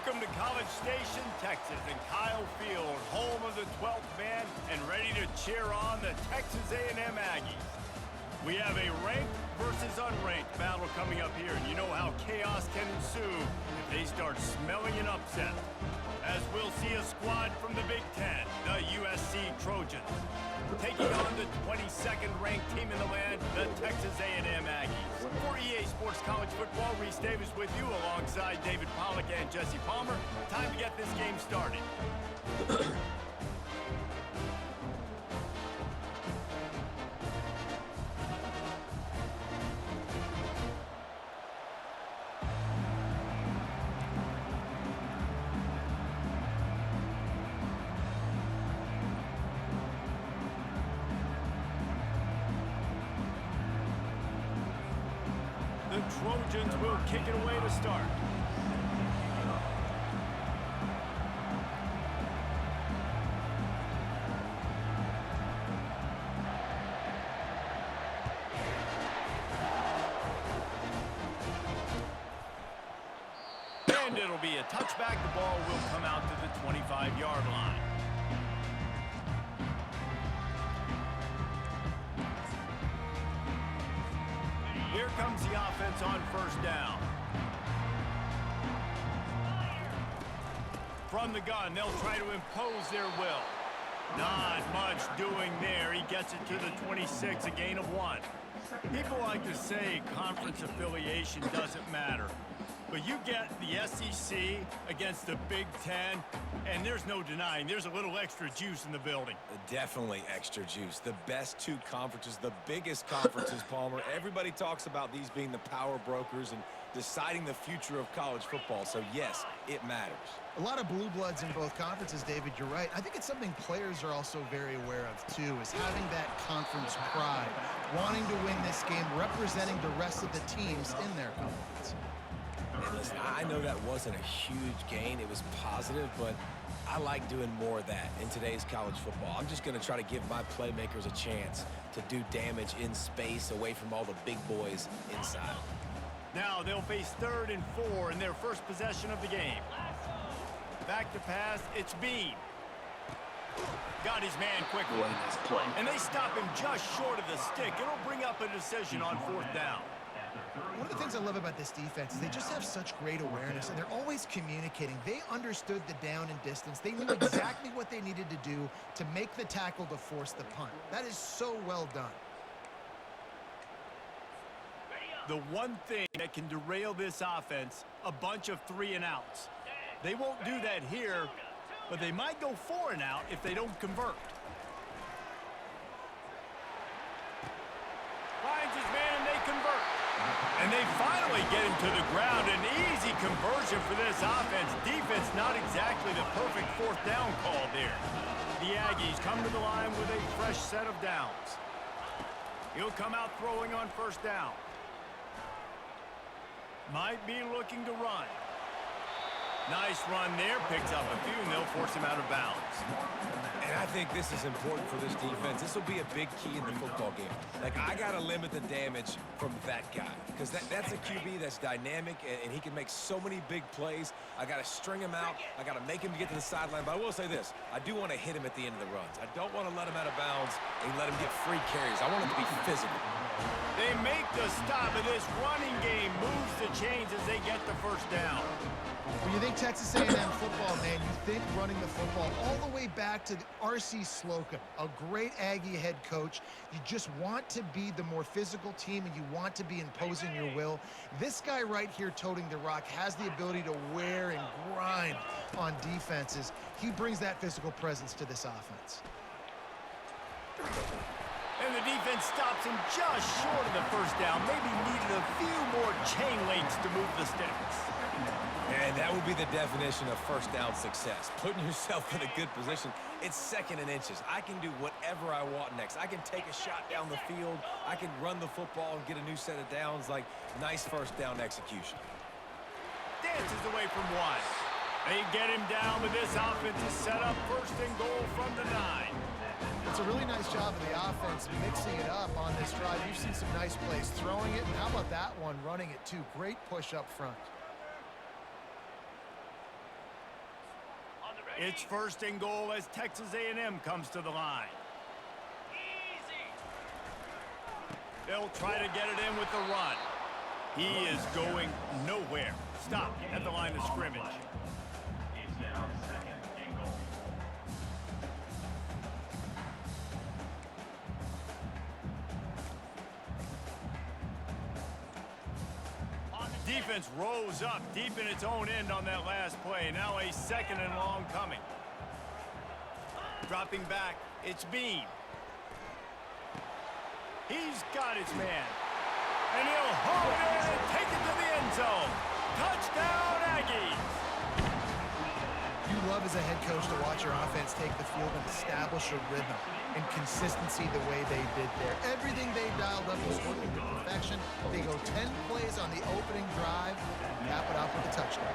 Welcome to College Station, Texas, and Kyle Field, home of the 12th man, and ready to cheer on the Texas A&M Aggies. We have a ranked versus unranked battle coming up here, and you know how chaos can ensue if they start smelling an upset. As we'll see a squad from the Big Ten, the USC Trojans, taking on the 22nd ranked team in the land, the Texas A&M Aggies. For EA Sports College Football, Reese Davis with you alongside David Pollack and Jesse Palmer. Time to get this game started. The Trojans will kick it away to start. And it'll be a touchback. The ball will come out to the 25-yard line. Here comes the offense on first down. From the gun, they'll try to impose their will. Not much doing there. He gets it to the 26, a gain of 1. People like to say conference affiliation doesn't matter. But you get the SEC against the Big Ten, and there's no denying there's a little extra juice in the building. Definitely extra juice. The best two conferences, the biggest conferences, Palmer. Everybody talks about these being the power brokers and deciding the future of college football. So, yes, it matters. A lot of blue bloods in both conferences, David. You're right. I think it's something players are also very aware of, too, is having that conference pride, wanting to win this game, representing the rest of the teams in their conference. And listen, I know that wasn't a huge gain. It was positive, but I like doing more of that in today's college football. I'm just going to try to give my playmakers a chance to do damage in space away from all the big boys inside. Now they'll face 3rd and 4 in their first possession of the game. Back to pass, it's Bean. Got his man quickly. And they stop him just short of the stick. It'll bring up a decision on 4th down. One of the things I love about this defense is they just have such great awareness, and they're always communicating. They understood the down and distance. They knew exactly what they needed to do to make the tackle to force the punt. That is so well done. The one thing that can derail this offense, a bunch of 3-and-outs. They won't do that here, but they might go 4-and-out if they don't convert. Finds his man, and they convert. And they finally get him to the ground. An easy conversion for this offense. Defense not exactly the perfect 4th down call there. The Aggies come to the line with a fresh set of downs. He'll come out throwing on 1st down. Might be looking to run. Nice run there. Picks up a few, and they'll force him out of bounds. And I think this is important for this defense. This will be a big key in the football game. Like, I got to limit the damage from that guy because that's a QB that's dynamic, and he can make so many big plays. I got to string him out. I got to make him get to the sideline. But I will say this. I do want to hit him at the end of the runs. I don't want to let him out of bounds and let him get free carries. I want him to be physical. They make the stop, and this running game moves the chains as they get the 1st down. When you think Texas A&M football, man, you think running the football all the way back to R.C. Slocum, a great Aggie head coach. You just want to be the more physical team, and you want to be imposing your will. This guy right here toting the rock has the ability to wear and grind on defenses. He brings that physical presence to this offense. And the defense stops him just short of the 1st down. Maybe needed a few more chain links to move the sticks. And that would be the definition of 1st down success. Putting yourself in a good position. It's 2nd and inches. I can do whatever I want next. I can take a shot down the field. I can run the football and get a new set of downs. Like, nice 1st down execution. Dances away from 1. They get him down, but this offense is set up 1st and goal from the 9. It's a really nice job of the offense mixing it up on this drive. You've seen some nice plays throwing it, and how about that one running it too? Great push up front. It's first and goal as Texas A&M comes to the line. They'll try to get it in with the run. He is going nowhere. Stop at the line of scrimmage. It's now second and goal. Defense rose up deep in its own end on that last play. Now a second and long coming. Dropping back, it's Bean. He's got his man. And he'll hold it and take it to the end zone. Touchdown, Aggies! You love as a head coach to watch your offense take the field and establish a rhythm and consistency the way they did there. Everything they dialed up was working to perfection. They go 10 plays on the opening drive, cap it off with a touchdown.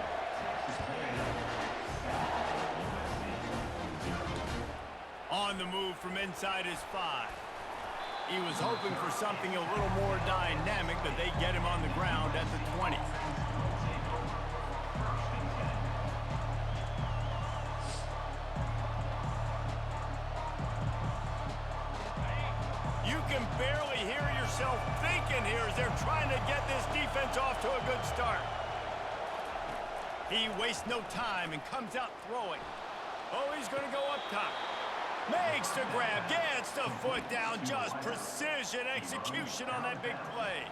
On the move from inside his 5. He was hoping for something a little more dynamic, but they get him on the ground at the 20. You can barely hear yourself thinking here as they're trying to get this defense off to a good start. He wastes no time and comes out throwing. Oh, he's going to go up top. Makes the grab, gets the foot down, just precision execution on that big play.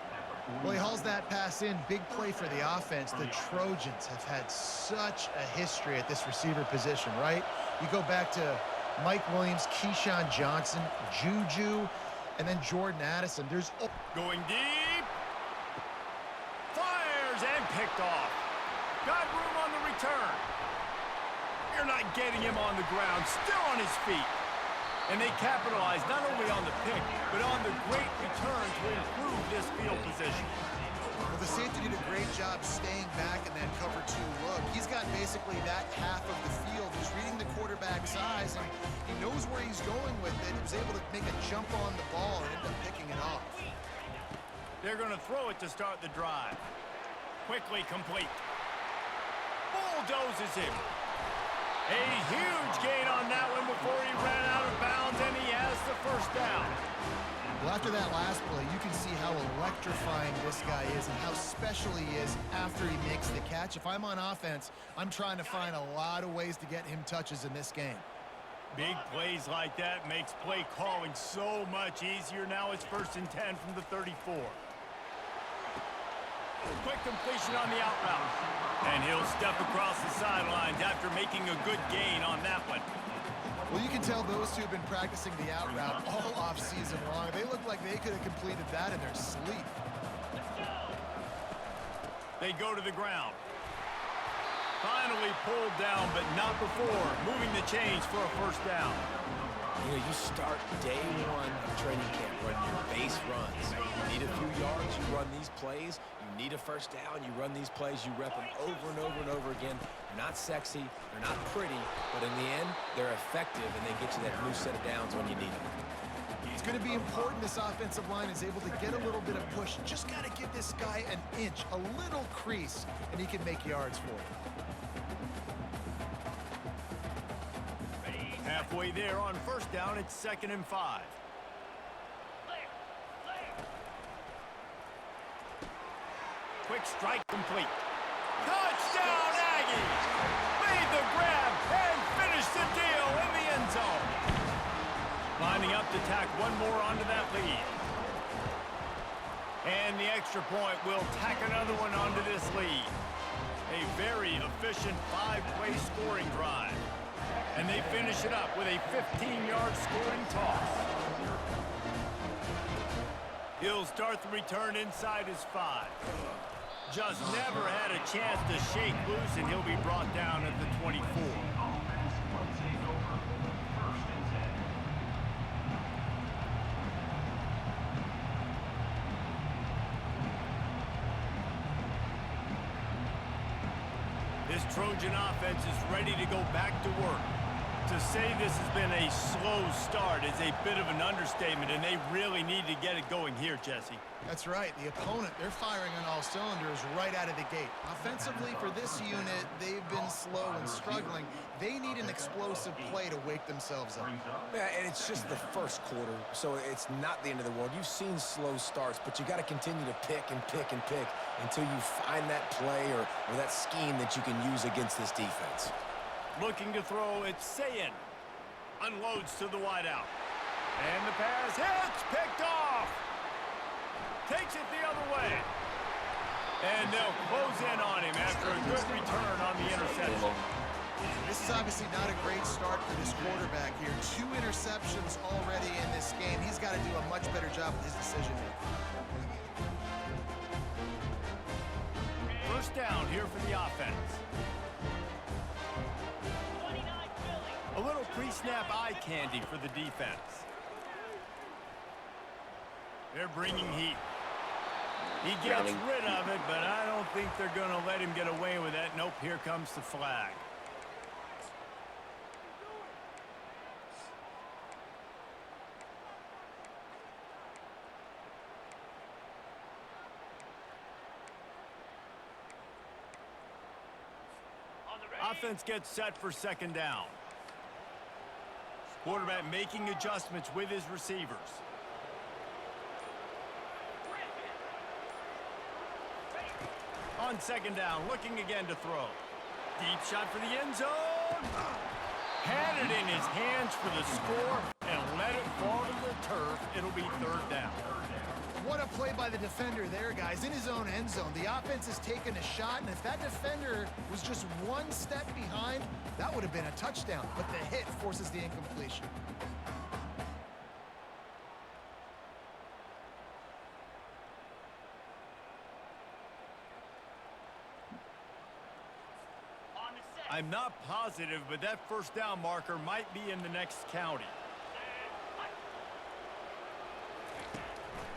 Well, he hauls that pass in. Big play for the offense. The Trojans have had such a history at this receiver position, right? You go back to Mike Williams, Keyshawn Johnson, Juju, and then Jordan Addison. There's going deep. Fires and picked off. Got room on the return. You're not getting him on the ground, still on his feet. And they capitalize not only on the pick, but on the great return to improve this field position. Well, the safety did a great job staying back in that cover 2 look. He's got basically that half of the field. He's reading the quarterback's eyes, and he knows where he's going with it. He was able to make a jump on the ball and end up picking it off. They're going to throw it to start the drive. Quickly complete. Bulldozes him. A huge gain on that one before he ran out of bounds, and he has the first down. Well, after that last play, you can see how electrifying this guy is and how special he is after he makes the catch. If I'm on offense, I'm trying to find a lot of ways to get him touches in this game. Big plays like that makes play calling so much easier. Now it's 1st and 10 from the 34. Quick completion on the out route. And he'll step across the sidelines after making a good gain on that one. Well, you can tell those two have been practicing the out route all off-season long. They look like they could have completed that in their sleep. They go to the ground. Finally pulled down, but not before moving the chains for a first down. You know, you start day 1 of training camp running your base runs. You need a few yards, you run these plays. You need a first down, you run these plays, you rep them over and over and over again. They're not sexy, they're not pretty, but in the end, they're effective, and they get you that new set of downs when you need them. It's going to be important this offensive line is able to get a little bit of push. Just got to give this guy an inch, a little crease, and he can make yards for it. Halfway there on first down, it's 2nd and 5. Quick strike complete. Touchdown, Aggies! Made the grab and finished the deal in the end zone. Lining up to tack one more onto that lead. And the extra point will tack another one onto this lead. A very efficient 5-play scoring drive. And they finish it up with a 15-yard scoring toss. He'll start the return inside his 5. Just never had a chance to shake loose, and he'll be brought down at the 24. This Trojan offense is ready to go back to work. To say this has been a slow start is a bit of an understatement, and they really need to get it going here, Jesse. That's right. The opponent, they're firing on all cylinders right out of the gate. Offensively, for this unit, they've been slow and struggling. They need an explosive play to wake themselves up. Yeah, and it's just the first quarter, so it's not the end of the world. You've seen slow starts, but you got to continue to pick and pick and pick until you find that play or that scheme that you can use against this defense. Looking to throw, it's Xayan. Unloads to the wideout. And the pass hits, picked off. Takes it the other way. And they'll close in on him after a good return on the interception. This is obviously not a great start for this quarterback here. 2 interceptions already in this game. He's got to do a much better job with his decision-making. First down here for the offense. A little pre-snap eye candy for the defense. They're bringing heat. He gets rid of it, but I don't think they're going to let him get away with that. Nope, here comes the flag. Offense gets set for second down. Quarterback making adjustments with his receivers. On second down, looking again to throw. Deep shot for the end zone. Had it in his hands for the score and let it fall to the turf. It'll be third down. What a play by the defender there, guys. In his own end zone, the offense has taken a shot, and if that defender was just one step behind, that would have been a touchdown. But the hit forces the incompletion. I'm not positive, but that first down marker might be in the next county.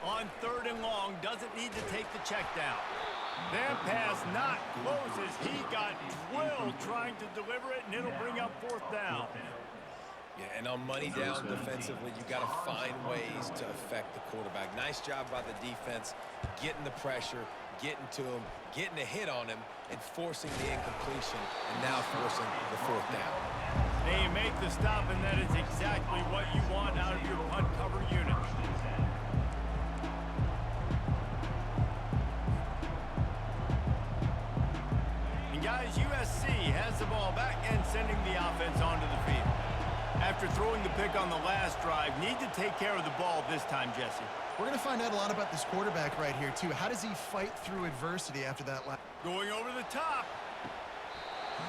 On third and long, doesn't need to take the check down. That pass not closes. He got drilled trying to deliver it, and it'll bring up fourth down. Yeah, and on money down defensively, you got to find ways to affect the quarterback. Nice job by the defense, getting the pressure, getting to him, getting a hit on him, and forcing the incompletion, and now forcing the fourth down. They make the stop, and that is exactly what you want out of your punt cover unit. And guys, USC has the ball back and sending the offense onto the field. After throwing the pick on the last drive, need to take care of the ball this time, Jesse. We're going to find out a lot about this quarterback right here, too. How does he fight through adversity after that last? Going over the top.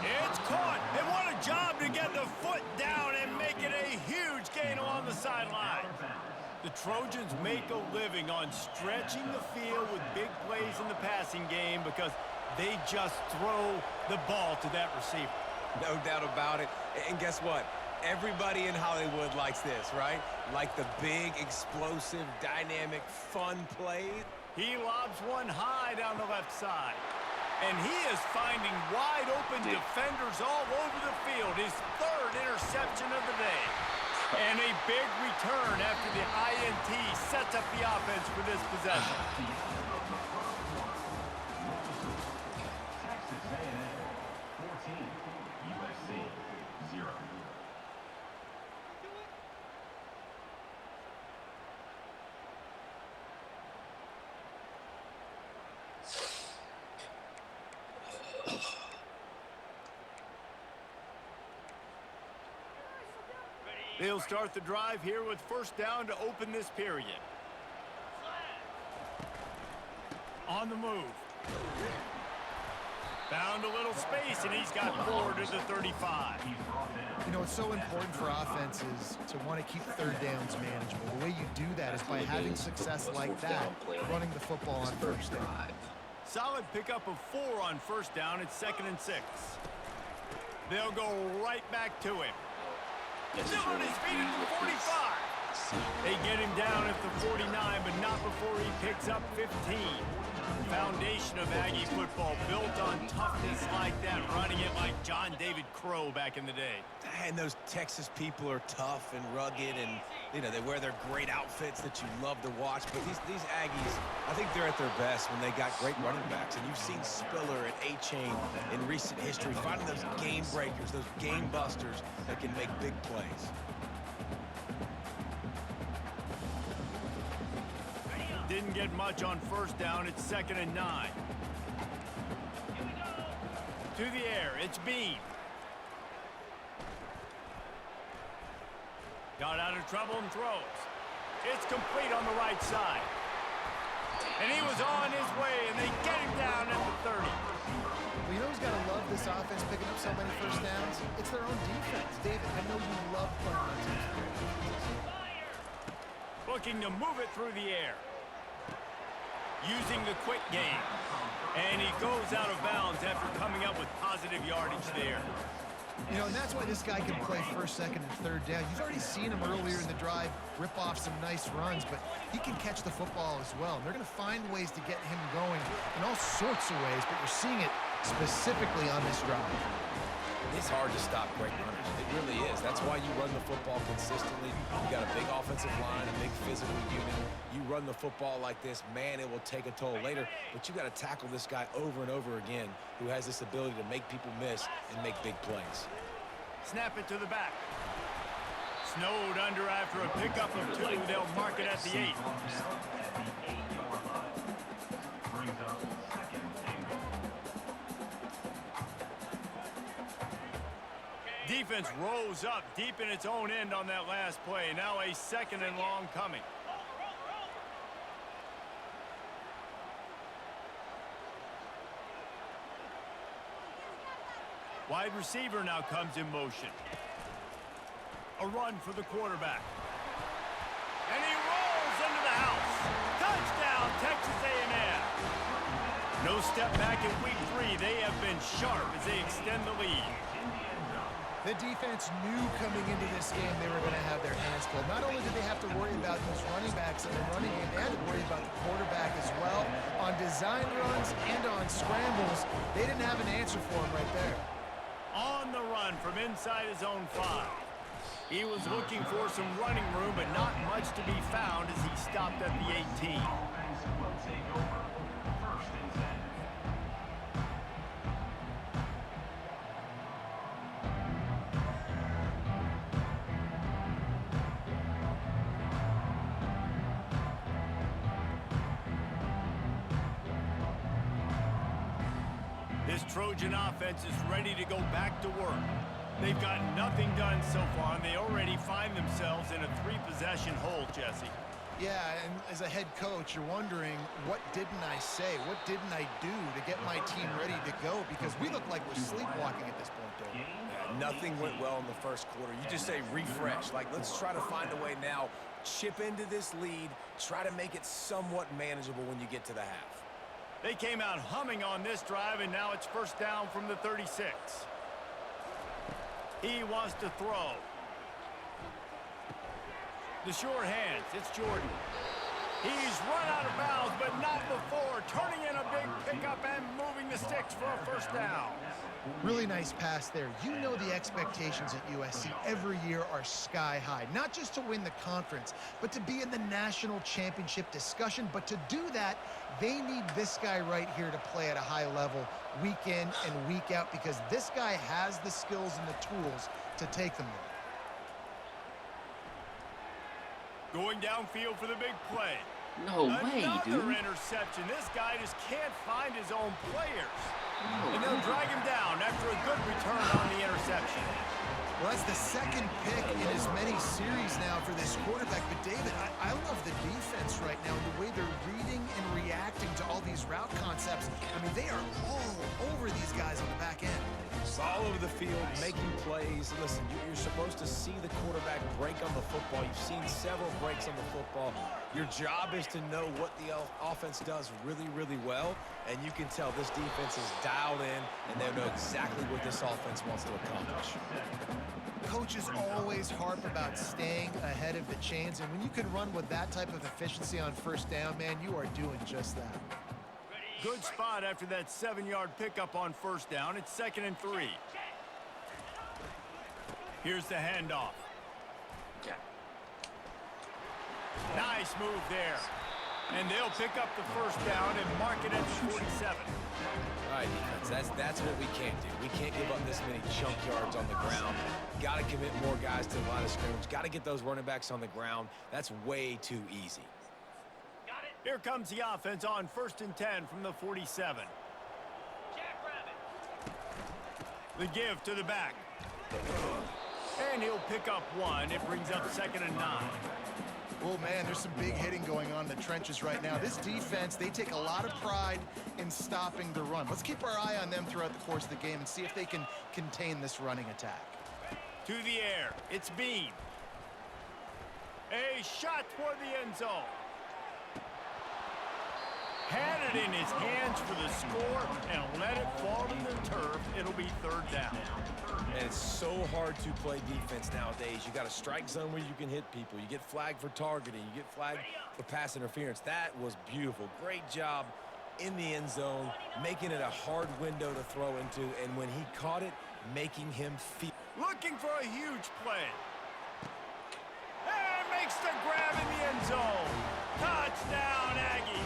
It's caught. And what a job to get the foot down and make it a huge gain along the sideline. The Trojans make a living on stretching the field with big plays in the passing game because they just throw the ball to that receiver. No doubt about it. And guess what? Everybody in Hollywood likes this, right? Like the big, explosive, dynamic, fun plays. He lobs one high down the left side. And he is finding wide open defenders all over the field. His third interception of the day. And a big return after the INT sets up the offense for this possession. Texas A&M 14, USC 0. They'll start the drive here with first down to open this period. On the move. Found a little space, and he's got 4 to the 35. You know, it's so important for offenses to want to keep third downs manageable. The way you do that is by having success like that, running the football on first down. Solid pickup of 4 on first down. It's 2nd and 6. They'll go right back to him. Still on his feet at the 45. They get him down at the 49, but not before he picks up 15. The foundation of Aggie football built on toughness, like that, running it like John David Crow back in the day. And those Texas people are tough and rugged, and you know they wear their great outfits that you love to watch. But these Aggies, I think they're at their best when they got great running backs. And you've seen Spiller and A-Chain in recent history finding those game breakers, those game busters that can make big plays. Didn't get much on first down. It's 2nd and 9. To the air, it's Bean. Got out of trouble and throws. It's complete on the right side. And he was on his way, and they get him down at the 30. Well, you know who's got to love this offense picking up so many first downs? It's their own defense. David, I know you love playing on teams. Looking to move it through the air. Using the quick game. And he goes out of bounds after coming up with positive yardage there. You know, and that's why this guy can play first, second, and third down. You've already seen him earlier in the drive rip off some nice runs, but he can catch the football as well. And they're going to find ways to get him going in all sorts of ways, but you're seeing it specifically on this drive. It's hard to stop great runners. It really is. That's why you run the football consistently. You got a big offensive line, a big physical unit. You run the football like this, man, it will take a toll later. But you got to tackle this guy over and over again who has this ability to make people miss and make big plays. Snap it to the back. Snowed under after a pickup of 2. They'll mark it at the 8. Brings up 2nd and goal. Defense rose up deep in its own end on that last play. Now a 2nd and long coming. Wide receiver now comes in motion. A run for the quarterback. And he rolls into the house. Touchdown, Texas A&M. No step back in week 3. They have been sharp as they extend the lead. The defense knew coming into this game they were going to have their hands full. Not only did they have to worry about these running backs in the running game, they had to worry about the quarterback as well. On design runs and on scrambles, they didn't have an answer for him right there. On the run from inside his own 5. He was looking for some running room, but not much to be found as he stopped at the 18. Offense will take over. 1st and 10. This Trojan offense is ready to go back to work. They've got nothing done so far, and they already find themselves in a 3-possession hole, Jesse. Yeah, and as a head coach, you're wondering, what didn't I say? What didn't I do to get my team ready to go? Because we look like we're sleepwalking at this point, though. Yeah, nothing went well in the first quarter. You just say refresh. Like, let's try to find a way now. Chip into this lead. Try to make it somewhat manageable when you get to the half. They came out humming on this drive, and now it's 1st down from the 36. He wants to throw. The sure hands. It's Jordan. He's run out of bounds, but not before. Turning in a big pickup and moving the sticks for a 1st down. Really nice pass there. You know the expectations at USC every year are sky high. Not just to win the conference, but to be in the national championship discussion. But to do that, they need this guy right here to play at a high level week in and week out, because this guy has the skills and the tools to take them there. Going downfield for the big play. No way, Another dude. interception. This guy just can't find his own players. No. And they'll drag him down after a good return on the interception. Well, that's the 2nd pick in as many series now for this quarterback. But, David, I love the defense right now, the way they're reading and reacting to all these route concepts. I mean, they are all over these guys on the back end. It's all over the field, making plays. Listen, you're supposed to see the quarterback break on the football. You've seen several breaks on the football. Your job is to know what the offense does really, really well. And you can tell this defense is dialed in, and they know exactly what this offense wants to accomplish. Coaches always harp about staying ahead of the chains, and when you can run with that type of efficiency on 1st down, man, you are doing just that. good spot after that 7-yard pickup on first down. It's 2nd and 3. Here's the handoff. Nice move there. And they'll pick up the first down and mark it at the 47. All right, defense, that's what we can't do. We can't give up this many chunk yards on the ground. Got to commit more guys to the line of scrimmage. Got to get those running backs on the ground. That's way too easy. Here comes the offense on 1st and 10 from the 47. The give to the back. And he'll pick up 1. It brings up 2nd and 9. Oh, man, there's some big hitting going on in the trenches right now. This defense, they take a lot of pride in stopping the run. Let's keep our eye on them throughout the course of the game and see if they can contain this running attack. To the air, it's Bean. A shot toward the end zone. Had it in his hands for the score and let it fall to the turf. It'll be 3rd down. And it's so hard to play defense nowadays. You got a strike zone where you can hit people. You get flagged for targeting. You get flagged for pass interference. That was beautiful. Great job in the end zone, making it a hard window to throw into. And when he caught it, making him feel. Looking for a huge play. And makes the grab in the end zone. Touchdown, Aggie.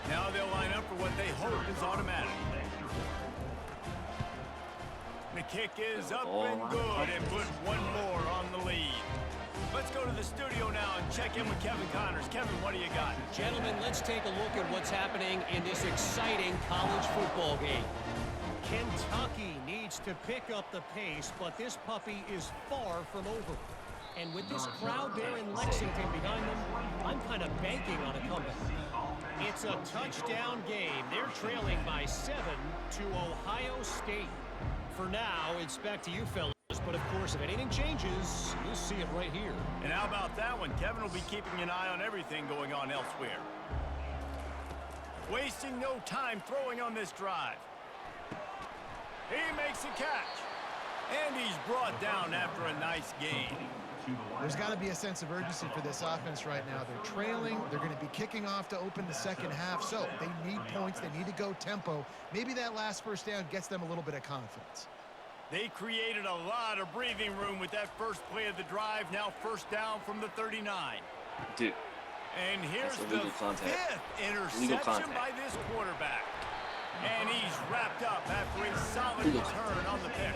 Now they'll line up for what they hope is automatic. The kick is up and good and put 1 more on the lead. Let's go to the studio now and check in with Kevin Connors. Kevin, what do you got? Gentlemen, let's take a look at what's happening in this exciting college football game. Kentucky needs to pick up the pace, but this puppy is far from over. And with this crowd there in Lexington behind them, I'm kind of banking on a comeback. It's a touchdown game. They're trailing by 7 to Ohio State. For now, it's back to you fellas. But, of course, if anything changes, you'll see it right here. And how about that one? Kevin will be keeping an eye on everything going on elsewhere. Wasting no time throwing on this drive. He makes a catch. And he's brought down after a nice gain. There's got to be a sense of urgency for this offense right now. They're trailing. They're going to be kicking off to open the second half. So they need points. They need to go tempo. Maybe that last first down gets them a little bit of confidence. They created a lot of breathing room with that first play of the drive. Now first down from the 39. Dude. And here's the 5th interception by this quarterback. And he's wrapped up after a solid return on the pick.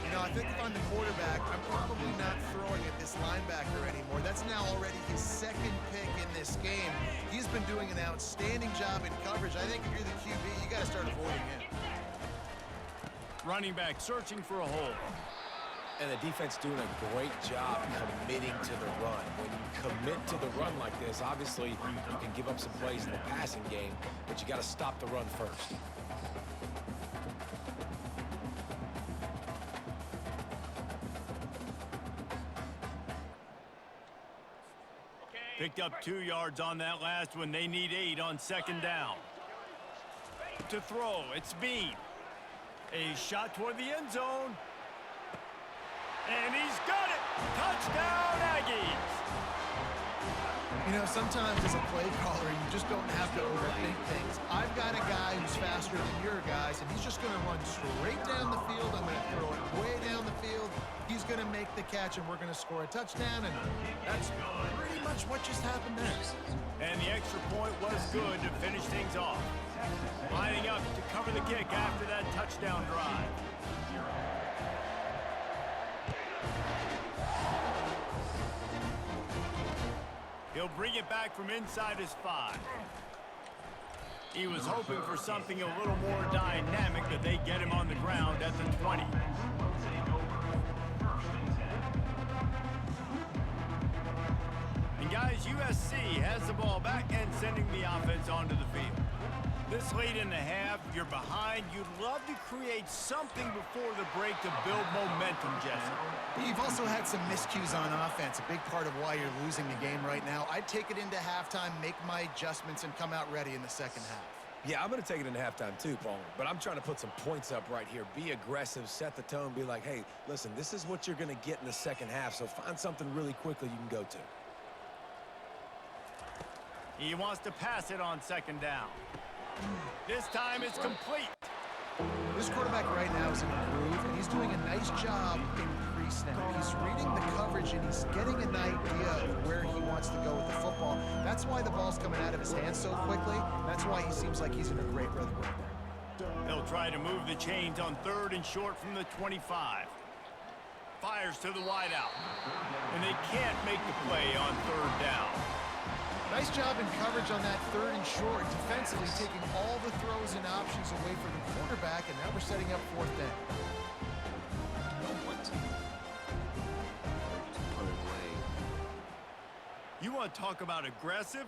You know, I think if I'm the quarterback, I'm probably not throwing at this linebacker anymore. That's now already his 2nd pick in this game. He's been doing an outstanding job in coverage. I think if you're the QB, you got to start avoiding him. Running back searching for a hole. And the defense doing a great job committing to the run. When you commit to the run like this, obviously you can give up some plays in the passing game, but you got to stop the run first. Picked up 2 yards on that last one. They need 8 on 2nd down. To throw, it's Bean. A shot toward the end zone. And he's got it! Touchdown, Aggies! You know, sometimes as a play caller, you just don't have to overthink things. I've got a guy who's faster than your guys, and he's just going to run straight down the field. I'm going to throw it way down the field. He's going to make the catch, and we're going to score a touchdown, and that's pretty much what just happened there. And the extra point was good to finish things off. Lining up to cover the kick after that touchdown drive. He'll bring it back from inside his 5. He was hoping for something a little more dynamic, but they get him on the ground at the 20. And guys, USC has the ball back and sending the offense onto the field. This late in the half, you're behind. You'd love to create something before the break to build momentum, Jesse. You've also had some miscues on offense, a big part of why you're losing the game right now. I'd take it into halftime, make my adjustments, and come out ready in the second half. Yeah, I'm going to take it into halftime too, Paul. But I'm trying to put some points up right here. Be aggressive, set the tone, be like, hey, listen, this is what you're going to get in the second half, so find something really quickly you can go to. He wants to pass it on second down. This time it's complete. This quarterback right now is in a groove, and he's doing a nice job in pre-snap. He's reading the coverage, and he's getting an idea of where he wants to go with the football. That's why the ball's coming out of his hands so quickly. That's why he seems like he's in a great rhythm right there. They'll try to move the chains on 3rd and short from the 25. Fires to the wideout. And they can't make the play on 3rd down. Nice job in coverage on that 3rd and short, defensively taking all the throws and options away from the quarterback, and now we're setting up 4th down. You want to talk about aggressive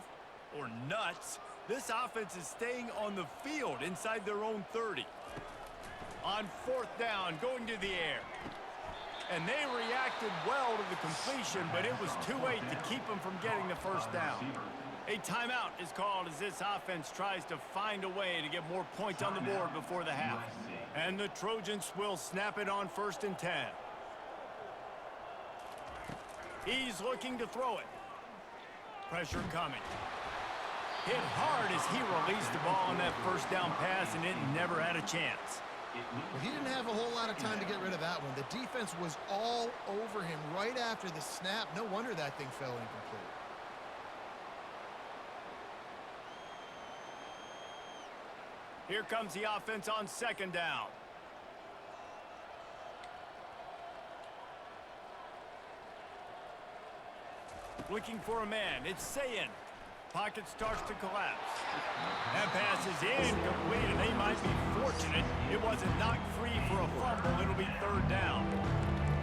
or nuts? This offense is staying on the field inside their own 30. On 4th down, going to the air. And they reacted well to the completion, but it was too late to keep them from getting the 1st down. A timeout is called as this offense tries to find a way to get more points on the board before the half. And the Trojans will snap it on 1st and 10. He's looking to throw it. Pressure coming. Hit hard as he released the ball on that 1st down pass, and it never had a chance. Well, he didn't have a whole lot of time to get rid of that one. The defense was all over him right after the snap. No wonder that thing fell incomplete. Here comes the offense on 2nd down. Looking for a man. It's Sayin. Pocket starts to collapse. That pass is incomplete, and they might be fortunate it wasn't knocked free for a fumble. It'll be 3rd down.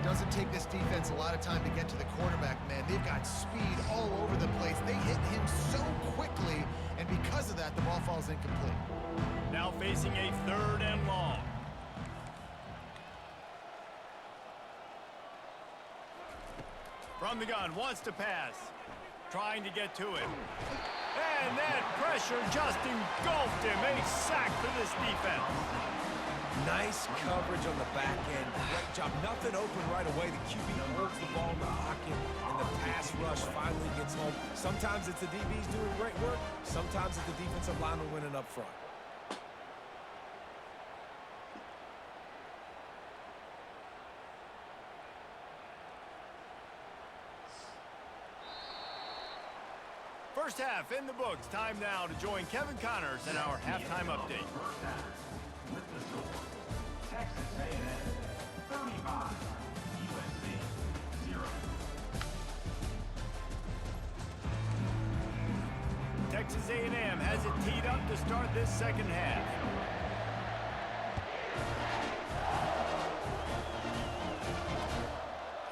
Doesn't take this defense a lot of time to get to the quarterback, man. They've got speed all over the place. They hit him so quickly, and because of that, the ball falls incomplete. Now facing a 3rd and long. From the gun, wants to pass. Trying to get to him. And that pressure just engulfed him. A sack for this defense. Nice coverage on the back end. Great job. Nothing open right away. The QB holds the ball in the pocket, and the pass rush finally gets home. Sometimes it's the DBs doing great work. Sometimes it's the defensive lineman winning up front. First half in the books. Time now to join Kevin Connors in our halftime update. With the score, Texas A&M 35, USC 0. Texas A&M has it teed up to start this 2nd half.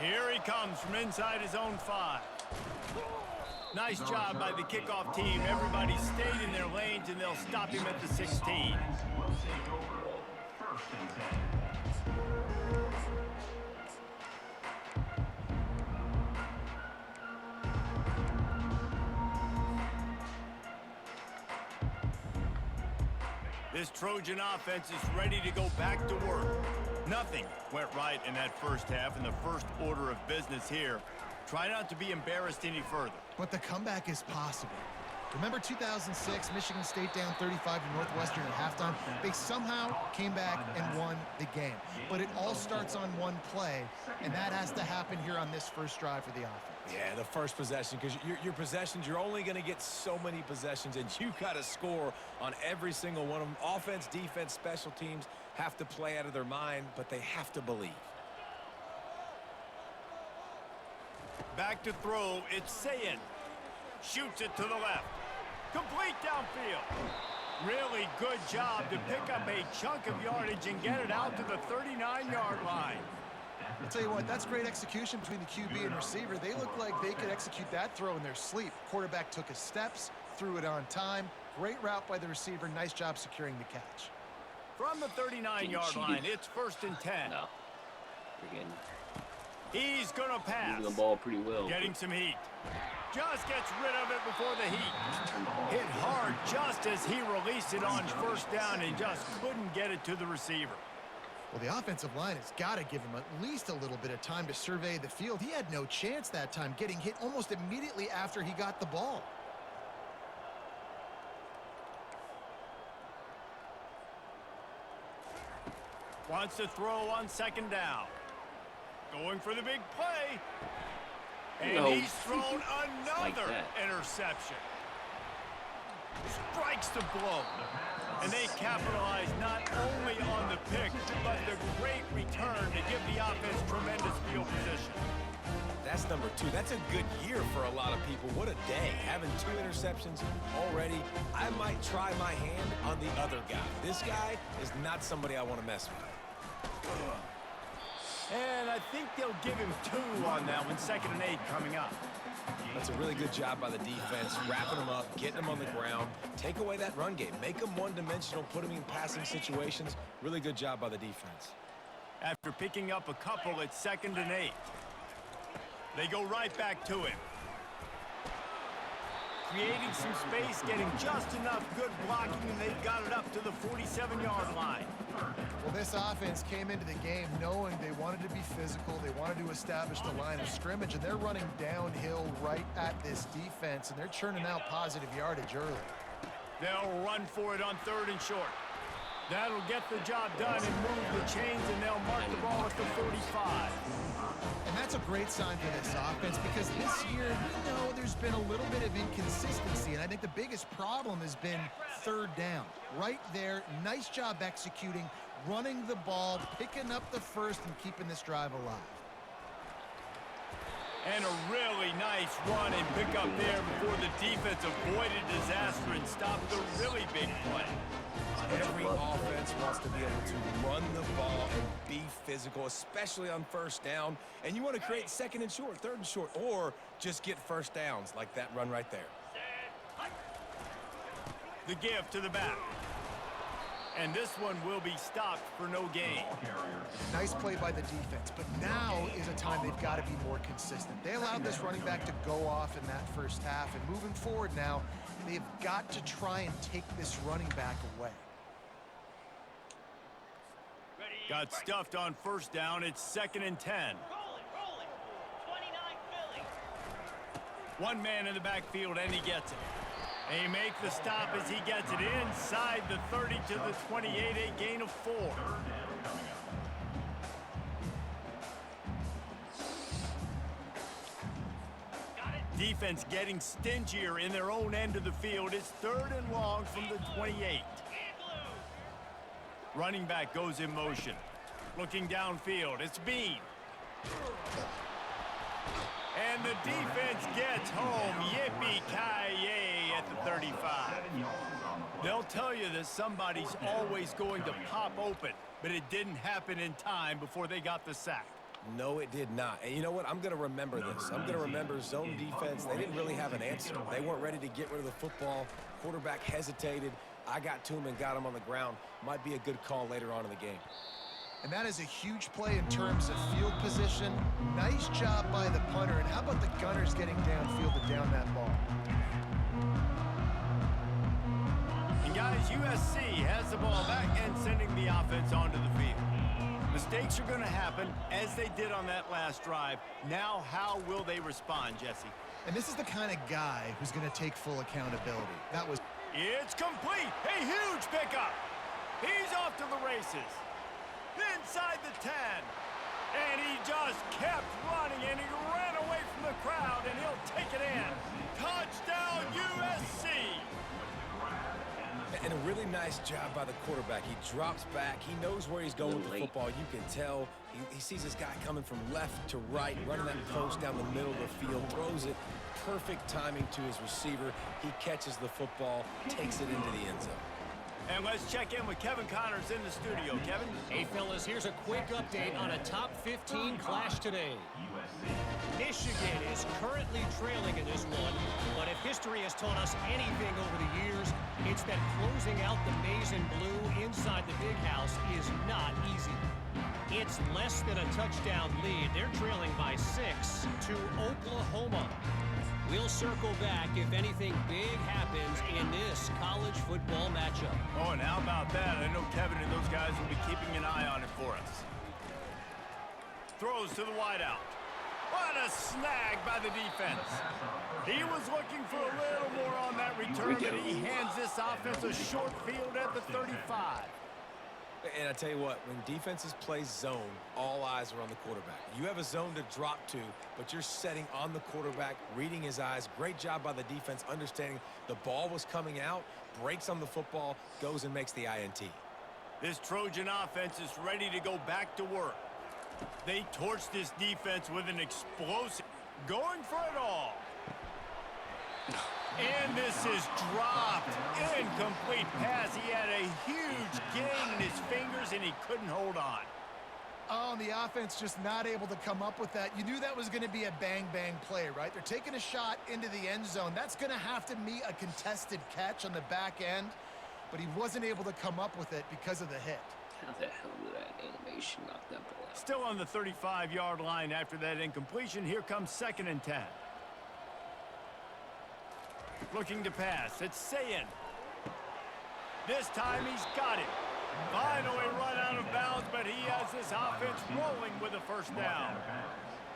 Here he comes from inside his own 5. Nice job by the kickoff team. Everybody stayed in their lanes, and they'll stop him at the 16. Will take over 1st and 10. This Trojan offense is ready to go back to work. Nothing went right in that 1st half, and the first order of business here. Try not to be embarrassed any further. But the comeback is possible. Remember 2006, Michigan State down 35 to Northwestern at halftime? They somehow came back and won the game. But it all starts on one play, and that has to happen here on this first drive for the offense. Yeah, the first possession, because your possessions, you're only going to get so many possessions, and you got to score on every single one of them. Offense, defense, special teams have to play out of their mind, but they have to believe. Back to throw, it's Sayin. Shoots it to the left. Complete downfield. Really good job to pick up a chunk of yardage and get it out to the 39-yard line. I'll tell you what, that's great execution between the QB and receiver. They look like they could execute that throw in their sleep. Quarterback took his steps, threw it on time. Great route by the receiver. Nice job securing the catch. From the 39-yard line, it's 1st and 10. No. Freaking He's going to pass. moving the ball pretty well. Getting some heat. Just gets rid of it before the heat. Hit hard just as he released it on 1st down and just couldn't get it to the receiver. Well, the offensive line has got to give him at least a little bit of time to survey the field. He had no chance that time, getting hit almost immediately after he got the ball. Wants to throw on second down. Going for the big play. And No. he's thrown Like another that. interception. Strikes the blow. And they capitalize not only on the pick, but the great return to give the offense tremendous field position. That's number 2. That's a good year for a lot of people. What a day. Having 2 interceptions already. I might try my hand on the other guy. This guy is not somebody I want to mess with. And I think they'll give him 2 on that one. 2nd and 8 coming up. That's a really good job by the defense, wrapping them up, getting them on the ground. Take away that run game. Make them one-dimensional, put them in passing situations. Really good job by the defense. After picking up a couple, it's 2nd and 8. They go right back to him. Creating some space, getting just enough good blocking, and they've got it up to the 47-yard line. Well, this offense came into the game knowing they wanted to be physical, they wanted to establish the line of scrimmage, and they're running downhill right at this defense, and they're churning out positive yardage early. They'll run for it on 3rd and short. That'll get the job done and move the chains, and they'll mark the ball at the 45. And that's a great sign for this offense because this year, you know, there's been a little bit of inconsistency, and I think the biggest problem has been 3rd down. Right there, nice job executing, running the ball, picking up the first, and keeping this drive alive. And a really nice run and pick up there before the defense avoided disaster and stopped the really big play. Every offense wants to be able to run the ball and be physical, especially on 1st down. And you want to create 2nd and short, 3rd and short, or just get 1st downs like that run right there. The give to the back. And this one will be stopped for no gain. Nice play by the defense, but now is a time they've got to be more consistent. They allowed this running back to go off in that 1st half, and moving forward now, they've got to try and take this running back away. Got stuffed on 1st down. It's 2nd and 10. 29 Philly. One man in the backfield, and he gets it. They make the stop as he gets it inside the 30 to the 28, a gain of 4. Defense getting stingier in their own end of the field. It's 3rd and long from the 28. Running back goes in motion. Looking downfield, it's Bean. And the defense gets home. Yippee-ki-yay at the 35. They'll tell you that somebody's always going to pop open, but it didn't happen in time before they got the sack. No, it did not. And you know what? I'm going to remember this. I'm going to remember zone defense. They didn't really have an answer. They weren't ready to get rid of the football. Quarterback hesitated. I got to him and got him on the ground. Might be a good call later on in the game. And that is a huge play in terms of field position. Nice job by the punter. And how about the Gunners getting downfield to down that ball? And guys, USC has the ball back and sending the offense onto the field. Mistakes are going to happen, as they did on that last drive. Now, how will they respond, Jesse? And this is the kind of guy who's going to take full accountability. That was... It's complete. A huge pickup. He's off to the races. Inside the 10. And he just kept running, and he ran away from the crowd, and he'll take it in. Touchdown, USC. And a really nice job by the quarterback. He drops back. He knows where he's going with the football. You can tell. He sees this guy coming from left to right, running that post down the middle of the field, throws it. Perfect timing to his receiver. He catches the football, takes it into the end zone. And let's check in with Kevin Connors in the studio. Kevin? Hey, fellas, here's a quick update on a top 15 clash today. Michigan is currently trailing in this one, but if history has taught us anything over the years, it's that closing out the maize and blue inside the big house is not easy. It's less than a touchdown lead. They're trailing by 6 to Oklahoma. We'll circle back if anything big happens in this college football matchup. Oh, and how about that? I know Kevin and those guys will be keeping an eye on it for us. Throws to the wideout. What a snag by the defense. He was looking for a little more on that return, but he hands this offense a short field at the 35. And I tell you what, when defenses play zone, all eyes are on the quarterback. You have a zone to drop to, but you're setting on the quarterback, reading his eyes. Great job by the defense, understanding the ball was coming out, breaks on the football, goes and makes the INT. This Trojan offense is ready to go back to work. They torched this defense with an explosive, going for it all. And this is dropped. Incomplete pass. He had a huge gain in his fingers, and he couldn't hold on. Oh, and the offense just not able to come up with that. You knew that was going to be a bang-bang play, right? They're taking a shot into the end zone. That's going to have to meet a contested catch on the back end, but he wasn't able to come up with it because of the hit. How the hell did that animation knock that ball out? Still on the 35-yard line after that incompletion. Here comes 2nd and 10. Looking to pass. It's Sayin. This time he's got it. Finally run out of bounds, but he has this offense rolling with a first down.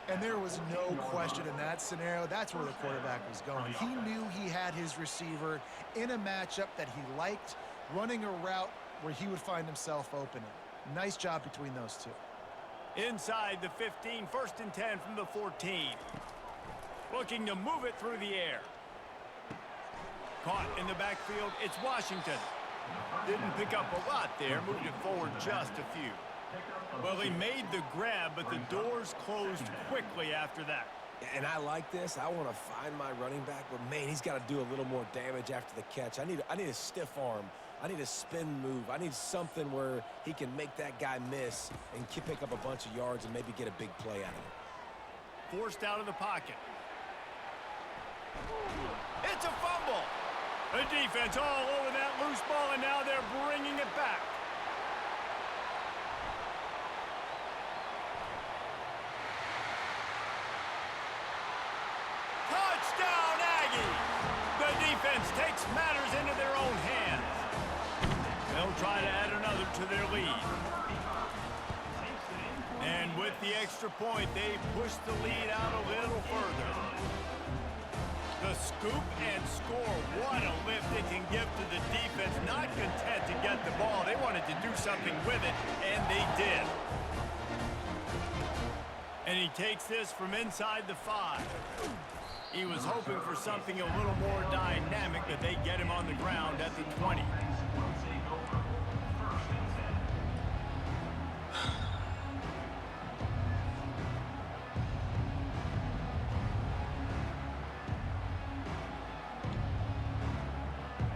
And there was no question in that scenario. That's where the quarterback was going. He knew he had his receiver in a matchup that he liked, running a route where he would find himself open. Nice job between those two. Inside the 15, 1st and 10 from the 14. Looking to move it through the air. Caught in the backfield, it's Washington. Didn't pick up a lot there, moved it forward just a few. Well, he made the grab, but the doors closed quickly after that. And I like this. I want to find my running back, but man, he's got to do a little more damage after the catch. I need a stiff arm. I need a spin move. I need something where he can make that guy miss and pick up a bunch of yards and maybe get a big play out of it. Forced out of the pocket. It's a fumble. The defense all over that loose ball, and now they're bringing it back. Touchdown, Aggies! The defense takes matters into their own hands. They'll try to add another to their lead. And with the extra point, they push the lead out a little further. The scoop and score. What a lift it can give to the defense. Not content to get the ball. They wanted to do something with it, and they did. And he takes this from inside the 5. He was hoping for something a little more dynamic, but they get him on the ground at the 20.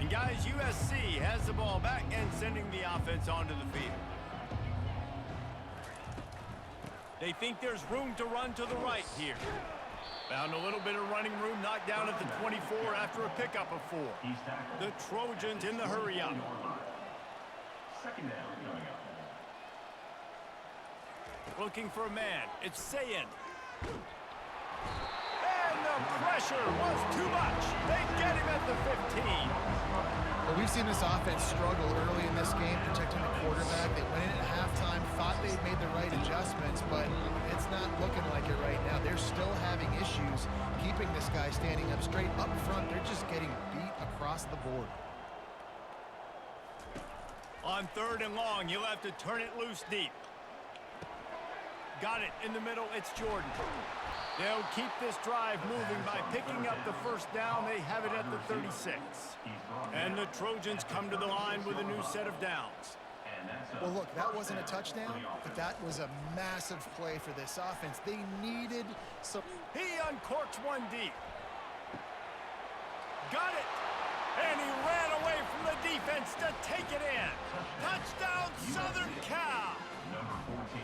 And guys, USC has the ball back and sending the offense onto the field. They think there's room to run to the right here. Found a little bit of running room, knocked down at the 24 after a pickup of 4. The Trojans in the hurry up. 2nd down coming up. Looking for a man. It's Sayin. And the pressure was too much. They get him at the 15. Well, we've seen this offense struggle early in this game, protecting the quarterback. They went in at halftime, thought they'd made the right adjustments, but it's not looking like it right now. They're still having issues keeping this guy standing up straight up front. They're just getting beat across the board. On 3rd and long, you'll have to turn it loose deep. Got it in the middle. It's Jordan. They'll keep this drive moving by picking up the first down. They have it at the 36. And the Trojans come to the line with a new set of downs. Well, look, that wasn't a touchdown, but that was a massive play for this offense. They needed some... He uncorks one deep. Got it. And he ran away from the defense to take it in. Touchdown, Southern Cal. Number 14.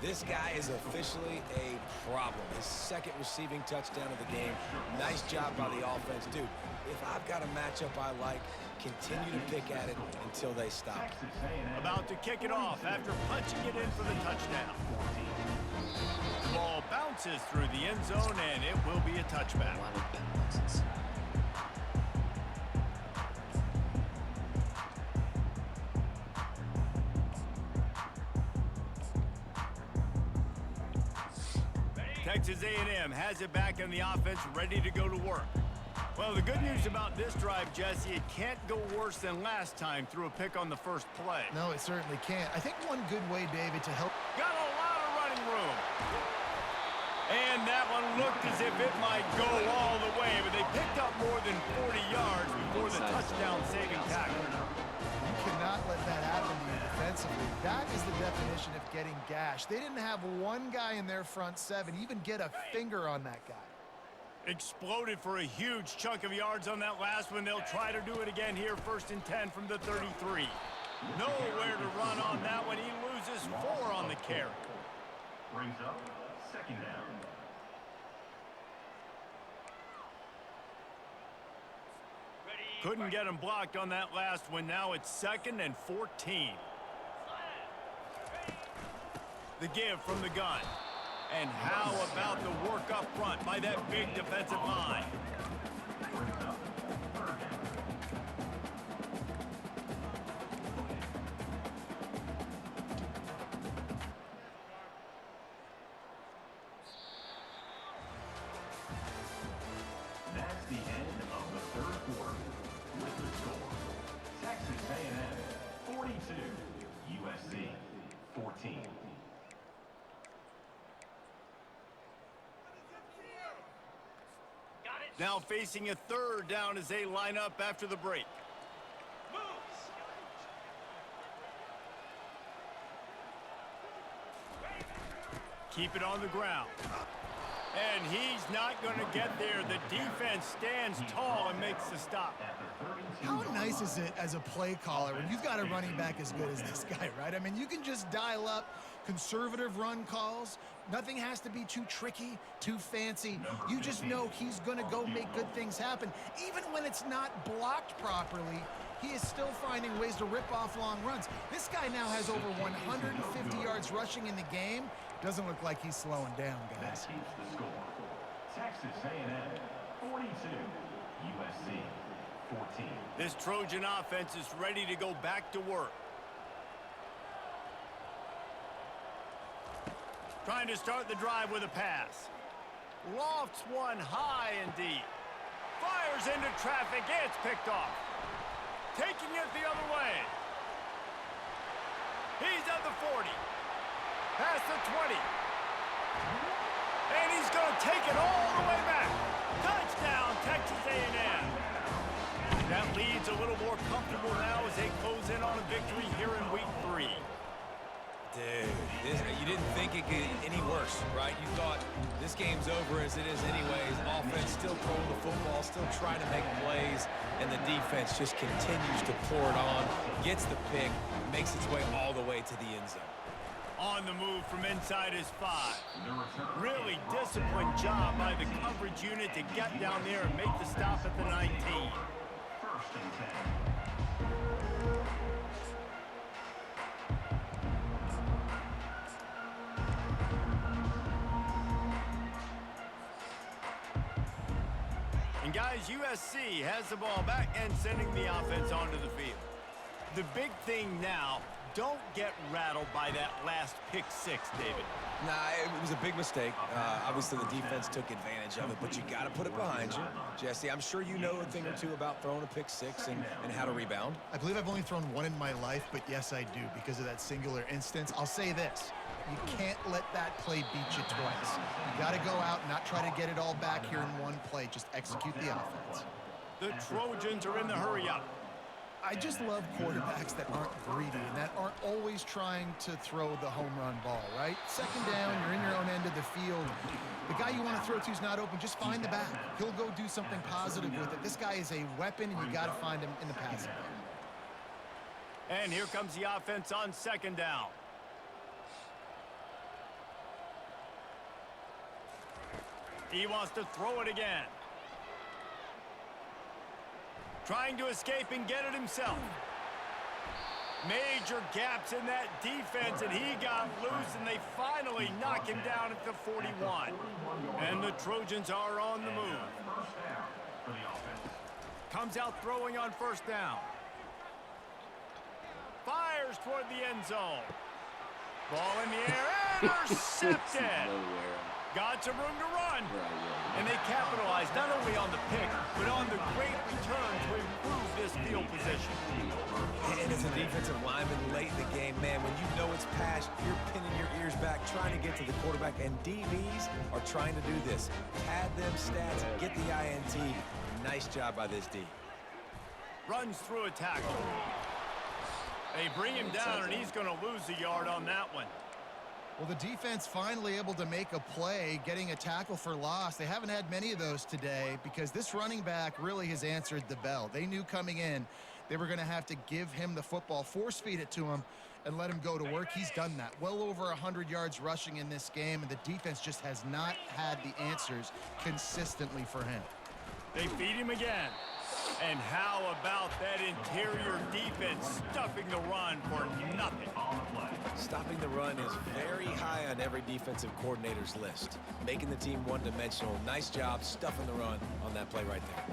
This guy is officially a problem. His 2nd receiving touchdown of the game. Nice job by the offense. Dude, if I've got a matchup I like, continue to pick at it until they stop. About to kick it off after punching it in for the touchdown. The ball bounces through the end zone, and it will be a touchback. Texas A&M has it back in the offense, ready to go to work. Well, the good news about this drive, Jesse, it can't go worse than last time through a pick on the first play. No, it certainly can't. I think one good way, David, to help... Got a lot of running room. And that one looked as if it might go all the way, but they picked up more than 40 yards before the touchdown-saving tackle. You cannot let that happen to you defensively. That is the definition of getting gashed. They didn't have one guy in their front seven even get a finger on that guy. Exploded for a huge chunk of yards on that last one. They'll try to do it again here, 1st and 10 from the 33. Nowhere to run on that one. He loses 4 on the carry. Brings up 2nd down. Couldn't get him blocked on that last one. Now it's 2nd and 14. The give from the gun. And how about the work up front by that big defensive line? That's the end of the 3rd quarter. With the score, Texas A&M 42, USC 14. Now facing a 3rd down as they line up after the break. Keep it on the ground. And he's not going to get there. The defense stands tall and makes the stop. How nice is it as a play caller when you've got a running back as good as this guy, right? I mean, you can just dial up conservative run calls. Nothing has to be too tricky, too fancy. You just know he's going to go make good things happen. Even when it's not blocked properly, he is still finding ways to rip off long runs. This guy now has over 150 yards rushing in the game. Doesn't look like he's slowing down, guys. That keeps the score. Texas A&M 42, USC 14. This Trojan offense is ready to go back to work. Trying to start the drive with a pass. Lofts one high and deep. Fires into traffic. It's picked off. Taking it the other way. He's at the 40. Past the 20. And he's going to take it all the way back. Touchdown, Texas A&M. That lead's a little more comfortable now as they close in on a victory here in week 3. Dude, you didn't think it could get any worse, right? You thought this game's over as it is anyways. Offense still throwing the football, still trying to make plays, and the defense just continues to pour it on, gets the pick, makes its way all the way to the end zone. On the move from inside his 5. Really disciplined job by the coverage unit to get down there and make the stop at the 19. 1st and 10. And guys, USC has the ball back and sending the offense onto the field. The big thing now, don't get rattled by that last pick 6, David. Nah, it was a big mistake. Obviously, the defense took advantage of it, but you got to put it behind you. Jesse, I'm sure you know a thing or two about throwing a pick 6 and how to rebound. I believe I've only thrown one in my life, but yes, I do because of that singular instance. I'll say this. You can't let that play beat you twice. You got to go out and not try to get it all back here in one play. Just execute the offense. The Trojans are in the hurry up. I just love quarterbacks that aren't greedy and that aren't always trying to throw the home run ball, right? 2nd down, you're in your own end of the field. The guy you want to throw to is not open. Just find the back. He'll go do something positive with it. This guy is a weapon, and you got to find him in the passing game. And here comes the offense on 2nd down. He wants to throw it again. Trying to escape and get it himself. Major gaps in that defense, and he got loose, and they finally knock him down at the 41. And the Trojans are on the move. Comes out throwing on 1st down. Fires toward the end zone. Ball in the air, intercepted. Got some room to run. And they capitalized not only on the pick, but on the great return to improve this field position. And as a defensive lineman late in the game, man, when you know it's passed, you're pinning your ears back, trying to get to the quarterback, and DBs are trying to do this. Pad them stats, get the INT. Nice job by this D. Runs through a tackle. They bring him down, and he's going to lose a yard on that one. Well, the defense finally able to make a play, getting a tackle for loss. They haven't had many of those today because this running back really has answered the bell. They knew coming in they were going to have to give him the football, force feed it to him, and let him go to work. He's done that. Well over 100 yards rushing in this game, and the defense just has not had the answers consistently for him. They feed him again. And how about that interior defense stuffing the run for nothing? Stopping the run is very high on every defensive coordinator's list. Making the team one-dimensional. Nice job stuffing the run on that play right there.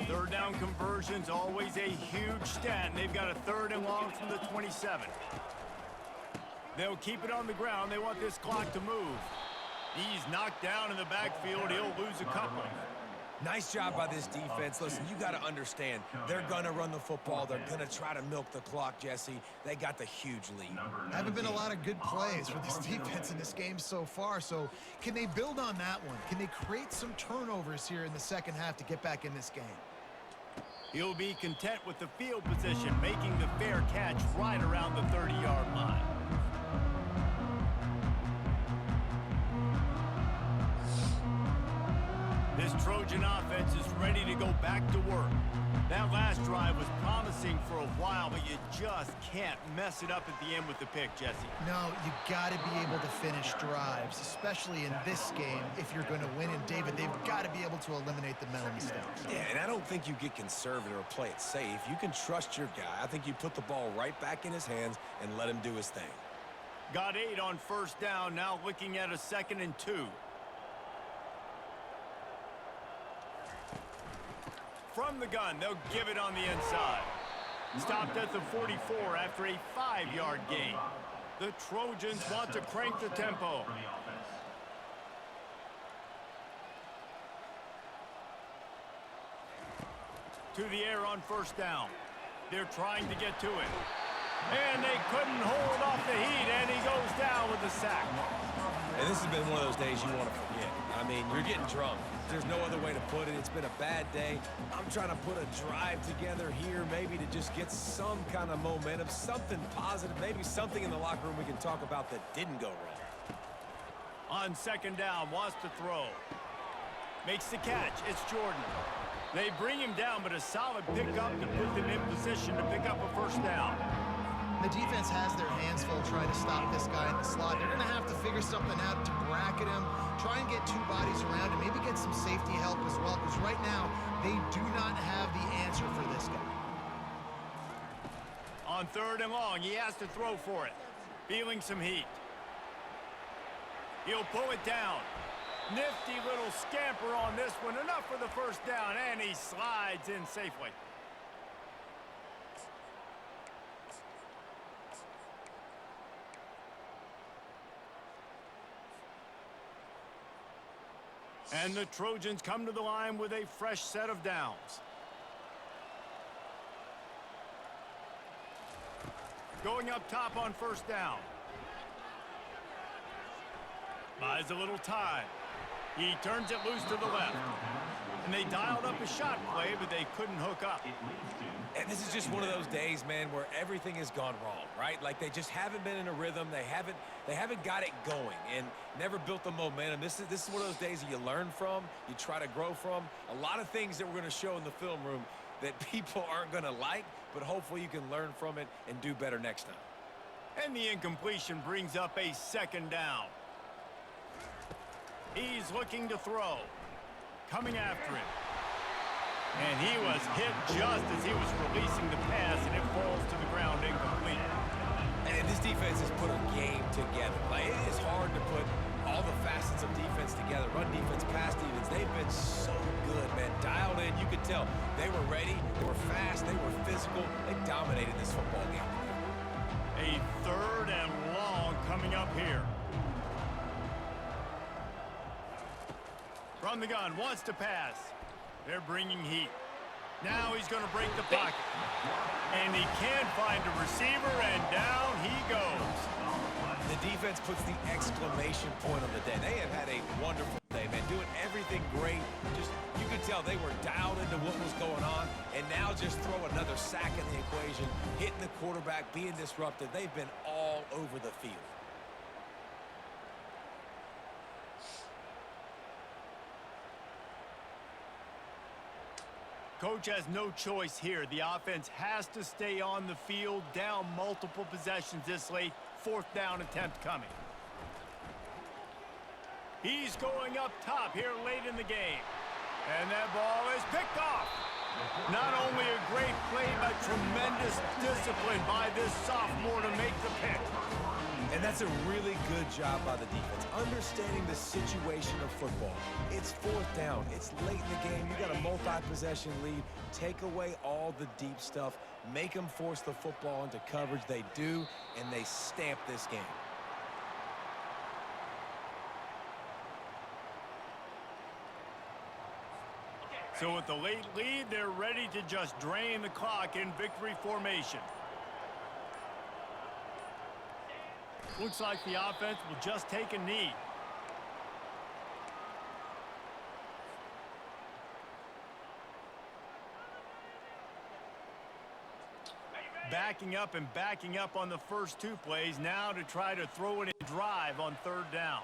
Third down conversion's always a huge stat. They've got a 3rd and long from the 27. They'll keep it on the ground. They want this clock to move. He's knocked down in the backfield. He'll lose a couple. Nice job by this defense. Listen, you got to understand, they're going to run the football. They're going to try to milk the clock, Jesse. They got the huge lead. Haven't been a lot of good plays for this defense in this game so far. So can they build on that one? Can they create some turnovers here in the second half to get back in this game? He'll be content with the field position, making the fair catch right around the 30-yard line. This Trojan offense is ready to go back to work. That last drive was promising for a while, but you just can't mess it up at the end with the pick, Jesse. No, you got to be able to finish drives, especially in this game if you're going to win. And, David, they've got to be able to eliminate the mental mistakes. Yeah, and I don't think you get conservative or play it safe. You can trust your guy. I think you put the ball right back in his hands and let him do his thing. Got 8 on 1st down, now looking at a 2nd and 2. From the gun, they'll give it on the inside. Stopped at the 44 after a 5-yard gain. The Trojans want to crank the tempo. To the air on 1st down. They're trying to get to it. And they couldn't hold off the heat, and he goes down with the sack. And this has been one of those days you want to forget. I mean, you're getting drunk. There's no other way to put it. It's been a bad day. I'm trying to put a drive together here maybe to just get some kind of momentum, something positive, maybe something in the locker room we can talk about that didn't go wrong. On 2nd down, wants to throw. Makes the catch. It's Jordan. They bring him down, but a solid pickup to put them in position to pick up a 1st down. The defense has their hands full trying to stop this guy in the slot. They're going to have to figure something out to bracket him, try and get 2 bodies around him, maybe get some safety help as well, because right now they do not have the answer for this guy. On 3rd and long, he has to throw for it. Feeling some heat. He'll pull it down. Nifty little scamper on this one. Enough for the 1st down, and he slides in safely. And the Trojans come to the line with a fresh set of downs. Going up top on 1st down. Buys a little time. He turns it loose to the left. And they dialed up a shot play, but they couldn't hook up. And this is just one of those days, man, where everything has gone wrong, right? Like they just haven't been in a rhythm. They haven't got it going and never built the momentum. This is one of those days that you learn from, you try to grow from. A lot of things that we're going to show in the film room that people aren't going to like, but hopefully you can learn from it and do better next time. And the incompletion brings up a 2nd down. He's looking to throw. Coming after him. And he was hit just as he was releasing the pass, and it falls to the ground incomplete. And this defense has put a game together. Like, it is hard to put all the facets of defense together. Run defense, pass defense. They've been so good, man. Dialed in. You could tell they were ready. They were fast. They were physical. They dominated this football game. A 3rd and long coming up here. From the gun, wants to pass. They're bringing heat. Now he's going to break the pocket. And he can find a receiver, and down he goes. The defense puts the exclamation point on the day. They have had a wonderful day, man, doing everything great. Just, you could tell they were dialed into what was going on, and now just throw another sack in the equation, hitting the quarterback, being disruptive. They've been all over the field. Coach has no choice here. The offense has to stay on the field, down multiple possessions this late. 4th down attempt coming. He's going up top here late in the game. And that ball is picked off. Not only a great play, but tremendous discipline by this sophomore to make the pick. And that's a really good job by the defense, understanding the situation of football. It's 4th down. It's late in the game. You got a multi-possession lead. Take away all the deep stuff. Make them force the football into coverage. They do, and they stamp this game. So with the late lead, they're ready to just drain the clock in victory formation. Looks like the offense will just take a knee. Backing up and backing up on the first 2 plays now to try to throw it in drive on 3rd down.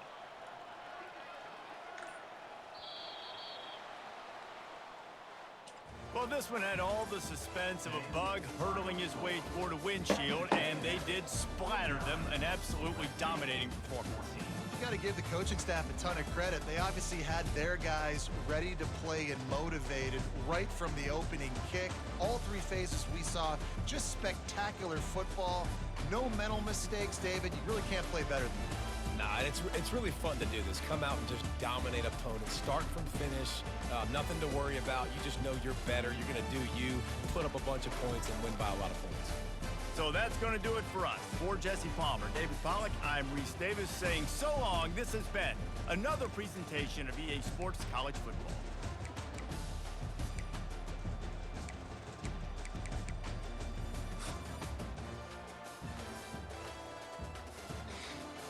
Well, this one had all the suspense of a bug hurtling his way toward a windshield, and they did splatter them. An absolutely dominating performance. You got to give the coaching staff a ton of credit. They obviously had their guys ready to play and motivated right from the opening kick. All 3 phases we saw, just spectacular football. No mental mistakes, David. You really can't play better than that. Nah, it's really fun to do this. Come out and just dominate opponents. Start from finish. Nothing to worry about. You just know you're better. You're going to do you, put up a bunch of points, and win by a lot of points. So that's going to do it for us. For Jesse Palmer, David Pollack, I'm Reese Davis saying so long. This has been another presentation of EA Sports College Football.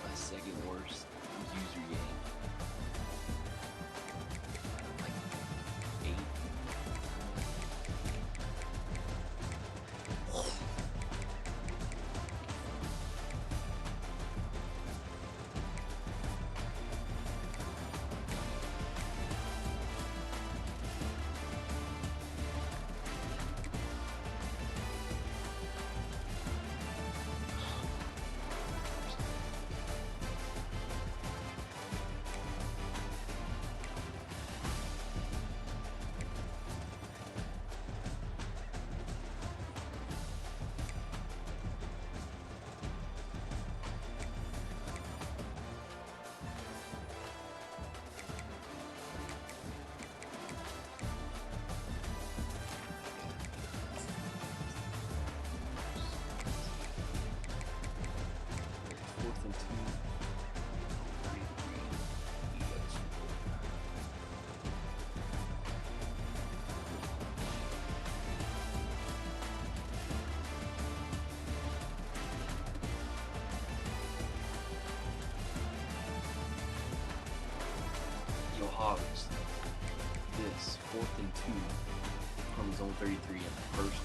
My second worst user game. Like 8. Hogs, this 4th and 2 from zone 33 in the first